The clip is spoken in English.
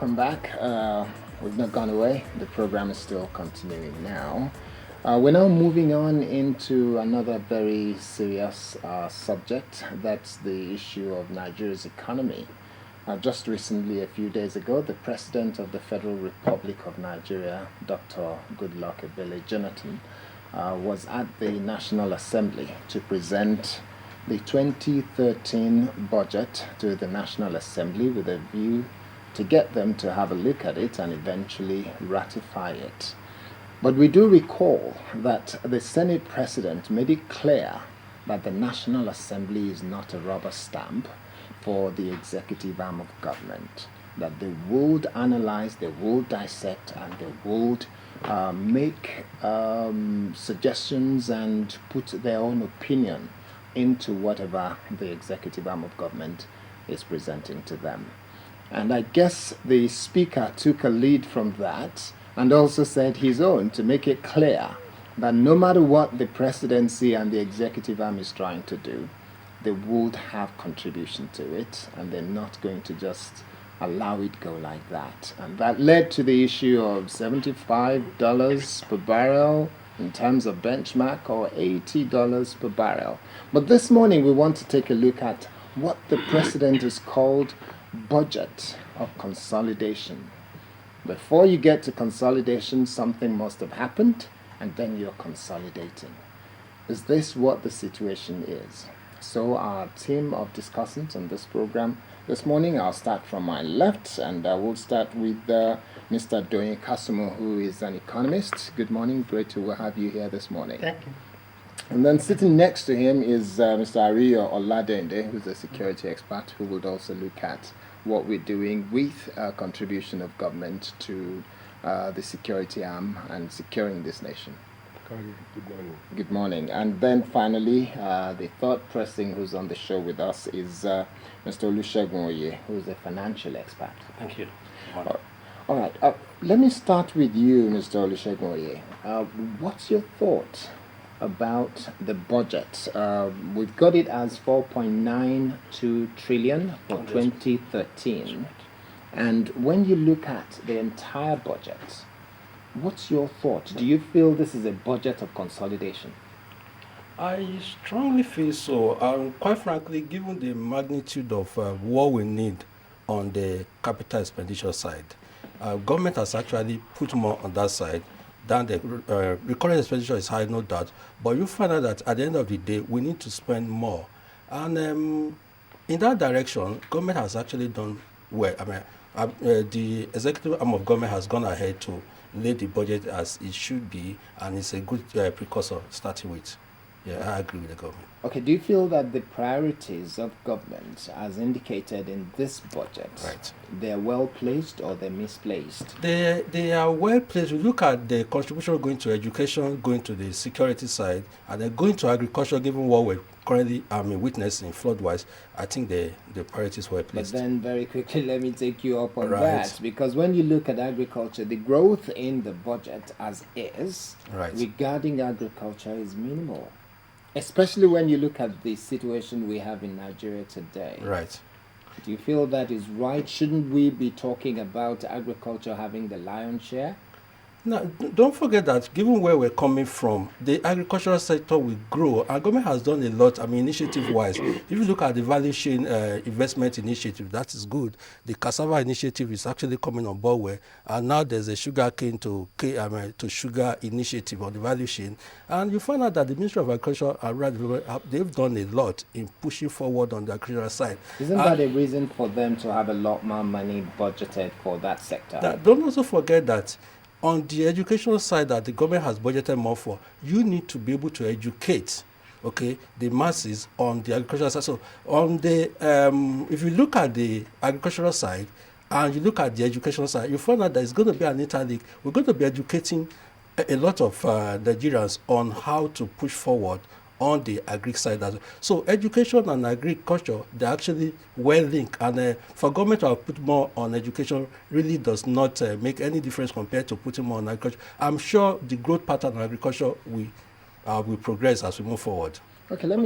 welcome back. We've not gone away. The program is still continuing now. We're now moving on into another very serious subject. That's the issue of Nigeria's economy. Just recently, a few days ago, the President of the Federal Republic of Nigeria, Dr. Goodluck Jonathan, was at the National Assembly to present the 2013 budget to the National Assembly with a view to get them to have a look at it and eventually ratify it. But we do recall that the Senate President made it clear that the National Assembly is not a rubber stamp for the executive arm of government, that they would analyze, they would dissect, and they would make suggestions and put their own opinion into whatever the executive arm of government is presenting to them. And I guess the Speaker took a lead from that and also said his own to make it clear that no matter what the presidency and the executive arm is trying to do, they would have contribution to it, and they're not going to just allow it go like that. And that led to the issue of $75 per barrel in terms of benchmark, or $80 per barrel. But this morning we want to take a look at what the president has called budget of consolidation. Before you get to consolidation, something must have happened, and then you're consolidating. Is this what the situation is? So our team of discussants on this program this morning, I'll start from my left, and I will start with Mr. Doyin Kasunmu, who is an economist. Good morning, great to have you here this morning. Thank you. And then sitting next to him is Mr. Ariyo Oladehinde, who's a security expert, who would also look at what we're doing with contribution of government to the security arm and securing this nation. Good morning. Good morning. And then finally, the third person who's on the show with us is Mr. Olusegun Oye, who's a financial expert. Thank you. All right. Let me start with you, Mr. Olusegun Oye. What's your thought about the budget? We've got it as 4.92 trillion for 2013. And when you look at the entire budget, what's your thought? Do you feel this is a budget of consolidation? I strongly feel so. Quite frankly, given the magnitude of what we need on the capital expenditure side, government has actually put more on that side than the recurrent expenditure is high, no doubt. But you find out that at the end of the day, we need to spend more. And in that direction, government has actually done well. The executive arm of government has gone ahead to lay the budget as it should be, and it's a good precursor starting with. Yeah, I agree with the government. Okay, do you feel that the priorities of government, as indicated in this budget, Right, they're well placed or they're misplaced? They are well placed. We look at the contribution going to education, going to the security side, and then going to agriculture, given what we're currently witnessing flood-wise. I think the priorities were But placed. then very quickly, let me take you up on Right. that, because when you look at agriculture, the growth in the budget as is Right. regarding agriculture is minimal, especially when you look at the situation we have in Nigeria today. Right. Do you feel that is right? Shouldn't we be talking about agriculture having the lion's share? Now, don't forget that given where we're coming from, the agricultural sector will grow. Our government has done a lot, initiative-wise. If you look at the value chain investment initiative, that is good. The cassava initiative is actually coming on board well. And now there's a sugar cane to sugar initiative on the value chain. And you find out that the Ministry of Agriculture and Rural Development, they've done a lot in pushing forward on the agricultural side. Isn't that a reason for them to have a lot more money budgeted for that sector? Don't also forget that on the educational side that the government has budgeted more for, you need to be able to educate, the masses on the agricultural side. So on the, if you look at the agricultural side and you look at the educational side, you find out that it's going to be an interlink. We're going to be educating a lot of Nigerians on how to push forward on the agri side as well. So education and agriculture, they're actually well linked, and for government to have put more on education really does not make any difference compared to putting more on agriculture. I'm sure the growth pattern of agriculture will progress as we move forward. Okay, let me